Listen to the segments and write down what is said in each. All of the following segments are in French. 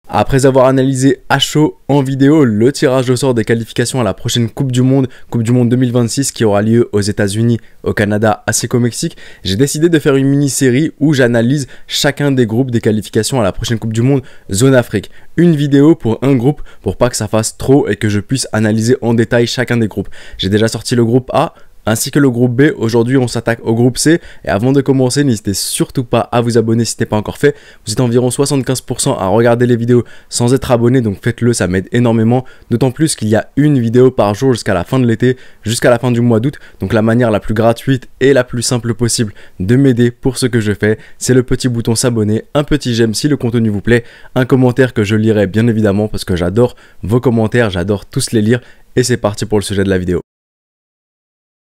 Après avoir analysé à chaud en vidéo le tirage au sort des qualifications à la prochaine Coupe du Monde 2026 qui aura lieu aux États-Unis, au Canada ainsi qu'au Mexique, j'ai décidé de faire une mini-série où j'analyse chacun des groupes des qualifications à la prochaine Coupe du Monde Zone Afrique. Une vidéo pour un groupe pour pas que ça fasse trop et que je puisse analyser en détail chacun des groupes. J'ai déjà sorti le groupe A ainsi que le groupe B. Aujourd'hui, on s'attaque au groupe C. Et avant de commencer, n'hésitez surtout pas à vous abonner si ce n'est pas encore fait. Vous êtes environ 75% à regarder les vidéos sans être abonné, donc faites-le, ça m'aide énormément. D'autant plus qu'il y a une vidéo par jour jusqu'à la fin de l'été, jusqu'à la fin du mois d'août. Donc la manière la plus gratuite et la plus simple possible de m'aider pour ce que je fais, c'est le petit bouton s'abonner, un petit j'aime si le contenu vous plaît, un commentaire que je lirai bien évidemment parce que j'adore vos commentaires, j'adore tous les lire. Et c'est parti pour le sujet de la vidéo.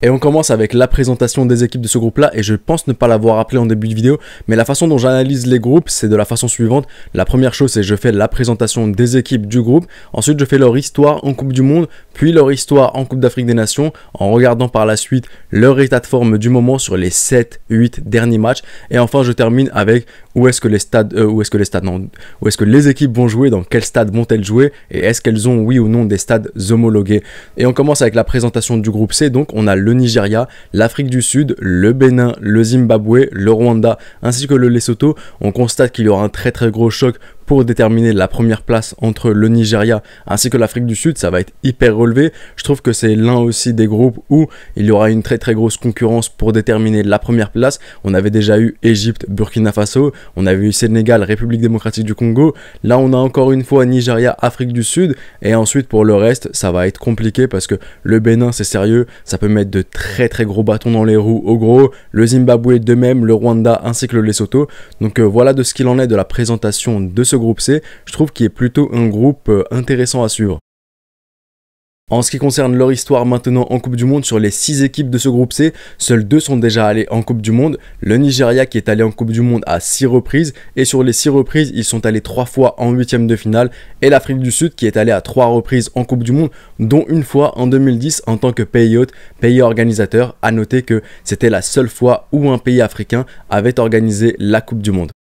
Et on commence avec la présentation des équipes de ce groupe-là, et je pense ne pas l'avoir appelé en début de vidéo, mais la façon dont j'analyse les groupes, c'est de la façon suivante. La première chose, c'est que je fais la présentation des équipes du groupe, ensuite je fais leur histoire en Coupe du Monde, puis leur histoire en Coupe d'Afrique des Nations, en regardant par la suite leur état de forme du moment sur les 7-8 derniers matchs, et enfin je termine avec où est-ce que les équipes vont jouer, dans quel stade vont-elles jouer, et est-ce qu'elles ont oui ou non des stades homologués. Et on commence avec la présentation du groupe C, donc on a le Nigeria, l'Afrique du Sud, le Bénin, le Zimbabwe, le Rwanda ainsi que le Lesotho. On constate qu'il y aura un très gros choc pour déterminer la première place entre le Nigeria ainsi que l'Afrique du Sud. Ça va être hyper relevé. Je trouve que c'est l'un aussi des groupes où il y aura une très grosse concurrence pour déterminer la première place. On avait déjà eu Égypte, Burkina Faso, on avait eu Sénégal, République démocratique du Congo. Là on a encore une fois Nigeria, Afrique du Sud, et ensuite pour le reste ça va être compliqué parce que le Bénin c'est sérieux, ça peut mettre de très gros bâtons dans les roues au gros, le Zimbabwe de même, le Rwanda ainsi que le Lesotho. Donc voilà de ce qu'il en est de la présentation de ce groupe C. Je trouve qu'il est plutôt un groupe intéressant à suivre. En ce qui concerne leur histoire maintenant en Coupe du Monde, sur les 6 équipes de ce groupe C, seules 2 sont déjà allées en Coupe du Monde. Le Nigeria qui est allé en Coupe du Monde à 6 reprises, et sur les 6 reprises, ils sont allés 3 fois en 8e de finale, et l'Afrique du Sud qui est allé à 3 reprises en Coupe du Monde, dont une fois en 2010 en tant que pays hôte, pays organisateur. À noter que c'était la seule fois où un pays africain avait organisé la Coupe du Monde.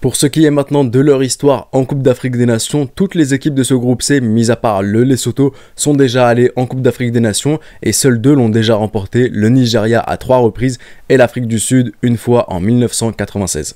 Pour ce qui est maintenant de leur histoire en Coupe d'Afrique des Nations, toutes les équipes de ce groupe C, mis à part le Lesotho, sont déjà allées en Coupe d'Afrique des Nations et seules 2 l'ont déjà remporté, le Nigeria à 3 reprises et l'Afrique du Sud une fois en 1996.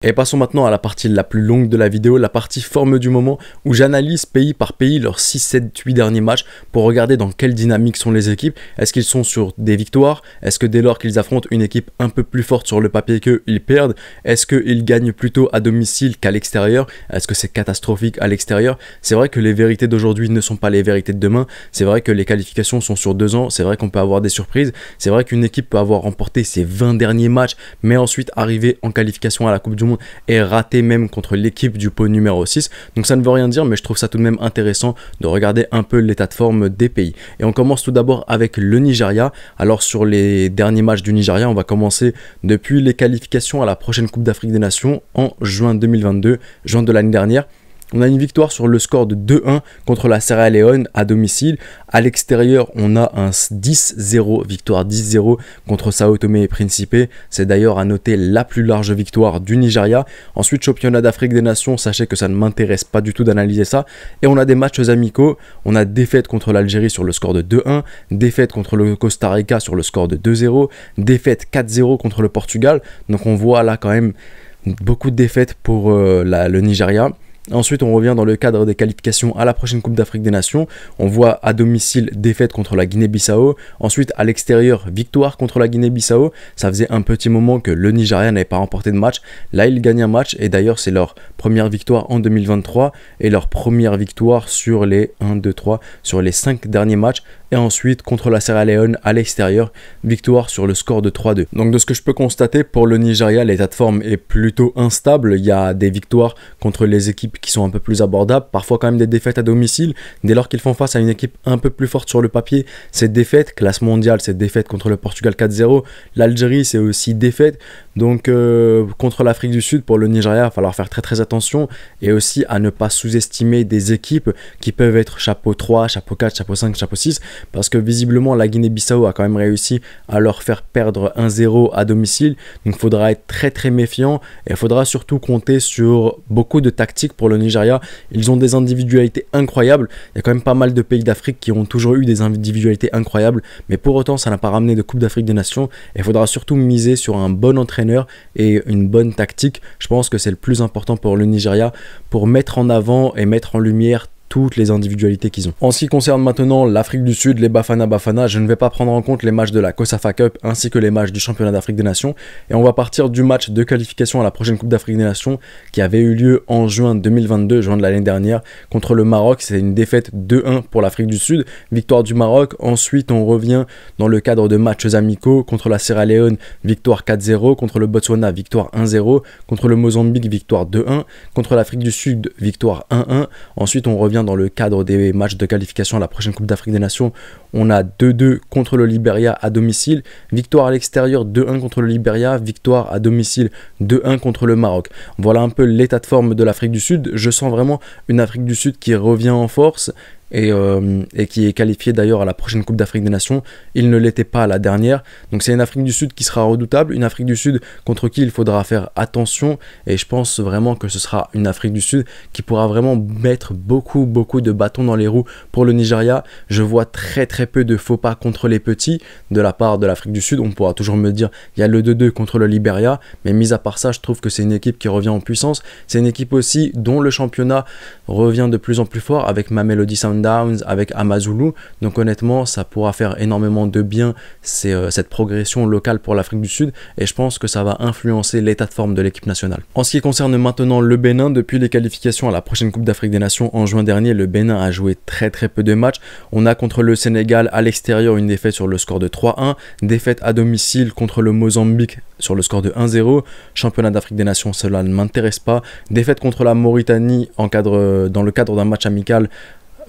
Et passons maintenant à la partie la plus longue de la vidéo, la partie forme du moment, où j'analyse pays par pays leurs 6, 7, 8 derniers matchs pour regarder dans quelle dynamique sont les équipes. Est-ce qu'ils sont sur des victoires? Est-ce que dès lors qu'ils affrontent une équipe un peu plus forte sur le papier qu'eux, ils perdent? Est-ce qu'ils gagnent plutôt à domicile qu'à l'extérieur? Est-ce que c'est catastrophique à l'extérieur? C'est vrai que les vérités d'aujourd'hui ne sont pas les vérités de demain. C'est vrai que les qualifications sont sur 2 ans. C'est vrai qu'on peut avoir des surprises. C'est vrai qu'une équipe peut avoir remporté ses 20 derniers matchs, mais ensuite arriver en qualification à la Coupe du Monde et raté même contre l'équipe du pot numéro 6. Donc ça ne veut rien dire, mais je trouve ça tout de même intéressant de regarder un peu l'état de forme des pays. Et on commence tout d'abord avec le Nigeria. Alors sur les derniers matchs du Nigeria, on va commencer depuis les qualifications à la prochaine Coupe d'Afrique des Nations en juin 2022, juin de l'année dernière. On a une victoire sur le score de 2-1 contre la Sierra Leone à domicile. À l'extérieur, on a un 10-0, victoire 10-0 contre Sao Tomé et Principe. C'est d'ailleurs à noter la plus large victoire du Nigeria. Ensuite, championnat d'Afrique des Nations, sachez que ça ne m'intéresse pas du tout d'analyser ça. Et on a des matchs amicaux. On a défaite contre l'Algérie sur le score de 2-1, défaite contre le Costa Rica sur le score de 2-0, défaite 4-0 contre le Portugal. Donc on voit là quand même beaucoup de défaites pour le Nigeria. Ensuite, on revient dans le cadre des qualifications à la prochaine Coupe d'Afrique des Nations. On voit à domicile défaite contre la Guinée-Bissau. Ensuite, à l'extérieur, victoire contre la Guinée-Bissau. Ça faisait un petit moment que le Nigeria n'avait pas remporté de match. Là, ils gagnent un match et d'ailleurs, c'est leur première victoire en 2023 et leur première victoire sur les 5 derniers matchs. Et ensuite, contre la Sierra Leone à l'extérieur, victoire sur le score de 3-2. Donc de ce que je peux constater, pour le Nigeria, l'état de forme est plutôt instable. Il y a des victoires contre les équipes équipes qui sont un peu plus abordables, parfois quand même des défaites à domicile. Dès lors qu'ils font face à une équipe un peu plus forte sur le papier, c'est défaite. Classe mondiale, c'est défaite contre le Portugal 4-0. L'Algérie, c'est aussi défaite. Donc contre l'Afrique du Sud, pour le Nigeria, il va falloir faire très très attention et aussi à ne pas sous-estimer des équipes qui peuvent être chapeau 3, chapeau 4, chapeau 5, chapeau 6, parce que visiblement la Guinée-Bissau a quand même réussi à leur faire perdre 1-0 à domicile. Donc il faudra être très très méfiant et il faudra surtout compter sur beaucoup de tactiques pour le Nigeria. Ils ont des individualités incroyables. Il y a quand même pas mal de pays d'Afrique qui ont toujours eu des individualités incroyables, mais pour autant ça n'a pas ramené de Coupe d'Afrique des Nations. Et il faudra surtout miser sur un bon entraîneur et une bonne tactique. Je pense que c'est le plus important pour le Nigeria pour mettre en avant et mettre en lumière toutes les individualités qu'ils ont. En ce qui concerne maintenant l'Afrique du Sud, les Bafana, je ne vais pas prendre en compte les matchs de la COSAFA Cup ainsi que les matchs du championnat d'Afrique des Nations, et on va partir du match de qualification à la prochaine Coupe d'Afrique des Nations qui avait eu lieu en juin 2022, juin de l'année dernière, contre le Maroc. C'est une défaite 2-1 pour l'Afrique du Sud, victoire du Maroc. Ensuite on revient dans le cadre de matchs amicaux contre la Sierra Leone, victoire 4-0, contre le Botswana, victoire 1-0, contre le Mozambique, victoire 2-1, contre l'Afrique du Sud, victoire 1-1. Ensuite on revient dans le cadre des matchs de qualification à la prochaine Coupe d'Afrique des Nations. On a 2-2 contre le Libéria à domicile, victoire à l'extérieur 2-1 contre le Libéria, victoire à domicile 2-1 contre le Maroc. Voilà un peu l'état de forme de l'Afrique du Sud. Je sens vraiment une Afrique du Sud qui revient en force et qui est qualifié d'ailleurs à la prochaine Coupe d'Afrique des Nations. Il ne l'était pas à la dernière. Donc c'est une Afrique du Sud qui sera redoutable, une Afrique du Sud contre qui il faudra faire attention, et je pense vraiment que ce sera une Afrique du Sud qui pourra vraiment mettre beaucoup de bâtons dans les roues pour le Nigeria. Je vois très peu de faux pas contre les petits de la part de l'Afrique du Sud. On pourra toujours me dire il y a le 2-2 contre le Libéria, mais mis à part ça, je trouve que c'est une équipe qui revient en puissance. C'est une équipe aussi dont le championnat revient de plus en plus fort avec Mamelodi Sundowns, avec Amazulu. Donc honnêtement ça pourra faire énormément de bien cette progression locale pour l'Afrique du Sud, et je pense que ça va influencer l'état de forme de l'équipe nationale. En ce qui concerne maintenant le Bénin, depuis les qualifications à la prochaine Coupe d'Afrique des Nations en juin dernier, le Bénin a joué très peu de matchs. On a contre le Sénégal à l'extérieur une défaite sur le score de 3-1, défaite à domicile contre le Mozambique sur le score de 1-0, championnat d'Afrique des Nations, cela ne m'intéresse pas, défaite contre la Mauritanie dans le cadre d'un match amical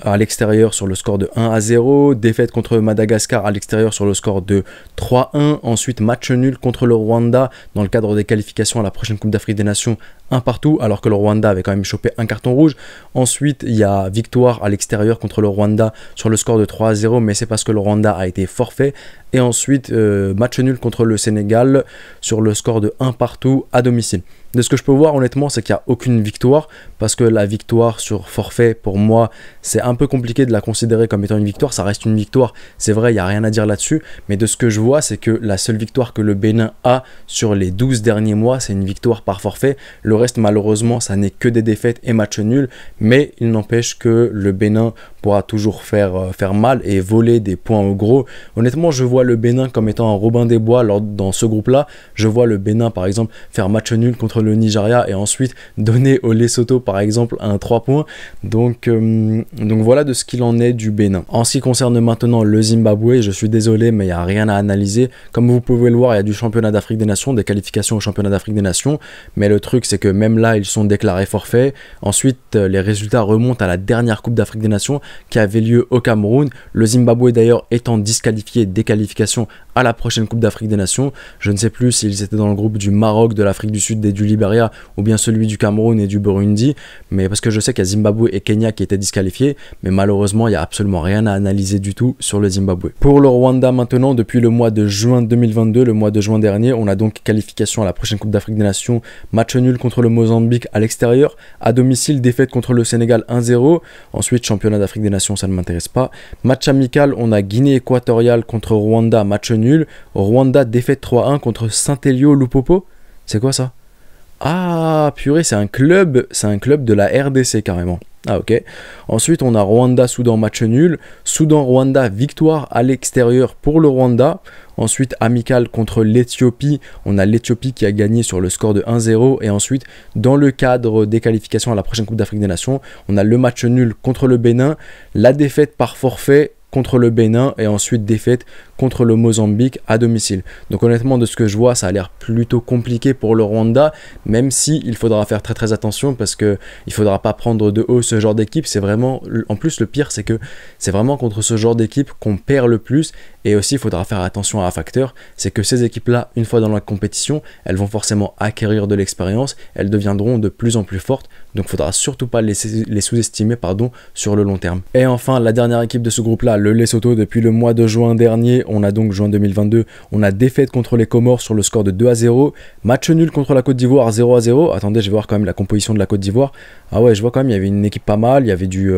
à l'extérieur sur le score de 1-0, défaite contre Madagascar à l'extérieur sur le score de 3-1, ensuite match nul contre le Rwanda dans le cadre des qualifications à la prochaine Coupe d'Afrique des Nations, 1 partout, alors que le Rwanda avait quand même chopé un carton rouge. Ensuite il y a victoire à l'extérieur contre le Rwanda sur le score de 3-0, mais c'est parce que le Rwanda a été forfait. Et ensuite match nul contre le Sénégal sur le score de 1 partout à domicile. De ce que je peux voir honnêtement, c'est qu'il n'y a aucune victoire, parce que la victoire sur forfait, pour moi, c'est un peu compliqué de la considérer comme étant une victoire. Ça reste une victoire, c'est vrai, il n'y a rien à dire là-dessus, mais de ce que je vois, c'est que la seule victoire que le Bénin a sur les 12 derniers mois, c'est une victoire par forfait. Le reste, malheureusement, ça n'est que des défaites et matchs nuls, mais il n'empêche que le Bénin pourra toujours faire mal et voler des points au gros. Honnêtement, je vois le Bénin comme étant un Robin des Bois dans ce groupe-là. Je vois le Bénin, par exemple, faire match nul contre le Nigeria et ensuite donner au Lesotho, par exemple, un 3 points. Donc voilà de ce qu'il en est du Bénin. En ce qui concerne maintenant le Zimbabwe, je suis désolé, mais il n'y a rien à analyser. Comme vous pouvez le voir, il y a du championnat d'Afrique des Nations, des qualifications au championnat d'Afrique des Nations. Mais le truc, c'est que même là, ils sont déclarés forfaits. Ensuite, les résultats remontent à la dernière Coupe d'Afrique des Nations qui avait lieu au Cameroun. Le Zimbabwe d'ailleurs étant disqualifié des qualifications à la prochaine Coupe d'Afrique des Nations. Je ne sais plus s'ils étaient dans le groupe du Maroc, de l'Afrique du Sud et du Libéria, ou bien celui du Cameroun et du Burundi, mais parce que je sais qu'il y a Zimbabwe et Kenya qui étaient disqualifiés, mais malheureusement il n'y a absolument rien à analyser du tout sur le Zimbabwe. Pour le Rwanda maintenant, depuis le mois de juin 2022, le mois de juin dernier, on a donc qualification à la prochaine Coupe d'Afrique des Nations, match nul contre le Mozambique à l'extérieur, à domicile défaite contre le Sénégal 1-0, ensuite championnat d'Afrique des Nations, ça ne m'intéresse pas. Match amical, on a Guinée équatoriale contre Rwanda, match nul. Rwanda défaite 3-1 contre Saint-Elio Lupopo. C'est quoi ça? Ah purée, c'est un club de la RDC carrément. Ah ok. Ensuite on a Rwanda-Soudan match nul. Soudan-Rwanda victoire à l'extérieur pour le Rwanda. Ensuite amical contre l'Éthiopie. On a l'Éthiopie qui a gagné sur le score de 1-0. Et ensuite dans le cadre des qualifications à la prochaine Coupe d'Afrique des Nations, on a le match nul contre le Bénin. La défaite par forfait contre le Bénin et ensuite défaite contre le Mozambique à domicile. Donc honnêtement, de ce que je vois, ça a l'air plutôt compliqué pour le Rwanda, même si il faudra faire très attention parce que il faudra pas prendre de haut ce genre d'équipe. C'est vraiment, en plus le pire, c'est que c'est vraiment contre ce genre d'équipe qu'on perd le plus. Et aussi, il faudra faire attention à un facteur, c'est que ces équipes-là, une fois dans la compétition, elles vont forcément acquérir de l'expérience, elles deviendront de plus en plus fortes, donc il ne faudra surtout pas les sous-estimer sur le long terme. Et enfin, la dernière équipe de ce groupe-là, le Lesotho, depuis le mois de juin dernier, on a donc juin 2022, on a défaite contre les Comores sur le score de 2-0, match nul contre la Côte d'Ivoire 0-0, attendez, je vais voir quand même la composition de la Côte d'Ivoire. Ah ouais, je vois quand même, il y avait une équipe pas mal, il y avait du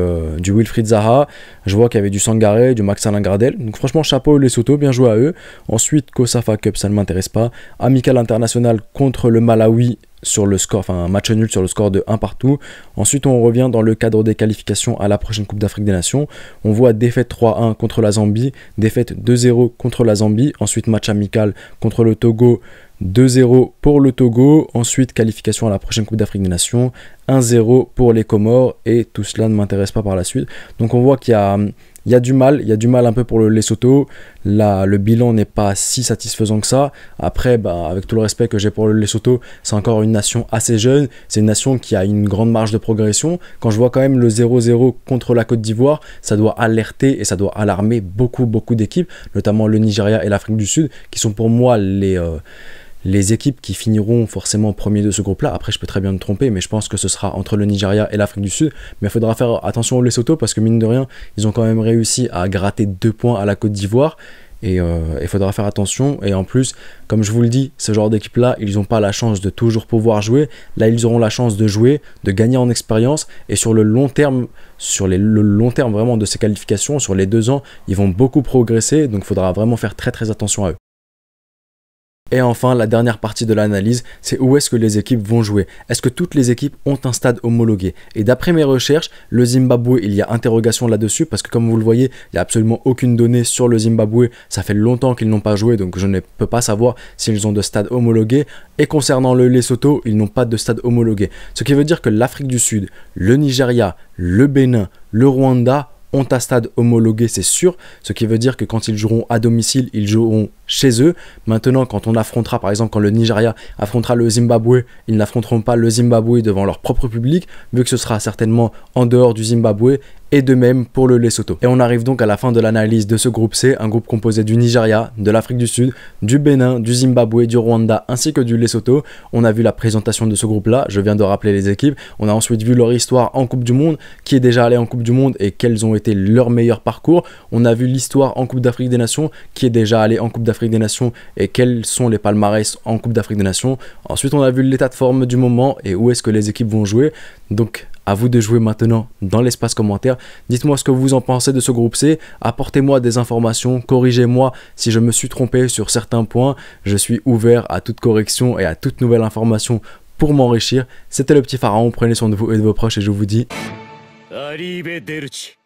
Wilfried Zaha, je vois qu'il y avait du Sangaré, du Max Alain Gradel, donc franchement chapeau Lesotho, bien joué à eux. Ensuite, Kosafa Cup, ça ne m'intéresse pas. Amical international contre le Malawi sur le score, enfin un match nul sur le score de 1 partout. Ensuite, on revient dans le cadre des qualifications à la prochaine Coupe d'Afrique des Nations. On voit défaite 3-1 contre la Zambie, défaite 2-0 contre la Zambie. Ensuite, match amical contre le Togo, 2-0 pour le Togo. Ensuite, qualification à la prochaine Coupe d'Afrique des Nations, 1-0 pour les Comores. Et tout cela ne m'intéresse pas par la suite. Donc on voit qu'il y a du mal un peu pour le Lesotho. Là, le bilan n'est pas si satisfaisant que ça. Après, avec tout le respect que j'ai pour le Lesotho, c'est encore une nation assez jeune. C'est une nation qui a une grande marge de progression. Quand je vois quand même le 0-0 contre la Côte d'Ivoire, ça doit alerter et ça doit alarmer beaucoup d'équipes, notamment le Nigeria et l'Afrique du Sud, qui sont pour moi les équipes qui finiront forcément premier de ce groupe-là. Après, je peux très bien me tromper, mais je pense que ce sera entre le Nigeria et l'Afrique du Sud. Mais il faudra faire attention au Lesotho parce que mine de rien, ils ont quand même réussi à gratter 2 points à la Côte d'Ivoire. Et il faudra faire attention. Et en plus, comme je vous le dis, ce genre d'équipe-là, ils n'ont pas la chance de toujours pouvoir jouer. Là, ils auront la chance de jouer, de gagner en expérience. Et sur le long terme, le long terme vraiment de ces qualifications, sur les 2 ans, ils vont beaucoup progresser. Donc, il faudra vraiment faire très attention à eux. Et enfin, la dernière partie de l'analyse, c'est où est-ce que les équipes vont jouer. Est-ce que toutes les équipes ont un stade homologué? Et d'après mes recherches, le Zimbabwe, il y a interrogation là-dessus, parce que comme vous le voyez, il n'y a absolument aucune donnée sur le Zimbabwe. Ça fait longtemps qu'ils n'ont pas joué, donc je ne peux pas savoir s'ils ont de stade homologué. Et concernant le Lesotho, ils n'ont pas de stade homologué. Ce qui veut dire que l'Afrique du Sud, le Nigeria, le Bénin, le Rwanda ont un stade homologué, c'est sûr. Ce qui veut dire que quand ils joueront à domicile, ils joueront chez eux. Maintenant, quand on affrontera, par exemple, quand le Nigeria affrontera le Zimbabwe, ils n'affronteront pas le Zimbabwe devant leur propre public, vu que ce sera certainement en dehors du Zimbabwe, et de même pour le Lesotho. Et on arrive donc à la fin de l'analyse de ce groupe C, un groupe composé du Nigeria, de l'Afrique du Sud, du Bénin, du Zimbabwe, du Rwanda, ainsi que du Lesotho. On a vu la présentation de ce groupe-là, je viens de rappeler les équipes. On a ensuite vu leur histoire en Coupe du Monde, qui est déjà allé en Coupe du Monde et quels ont été leurs meilleurs parcours. On a vu l'histoire en Coupe d'Afrique des Nations, qui est déjà allé en Coupe d'Afrique des Nations et quels sont les palmarès en Coupe d'Afrique des Nations. Ensuite, on a vu l'état de forme du moment et où est-ce que les équipes vont jouer. Donc, à vous de jouer maintenant dans l'espace commentaire. Dites-moi ce que vous en pensez de ce groupe C. Apportez-moi des informations, corrigez-moi si je me suis trompé sur certains points. Je suis ouvert à toute correction et à toute nouvelle information pour m'enrichir. C'était le petit pharaon, prenez soin de vous et de vos proches et je vous dis... Arrivederci.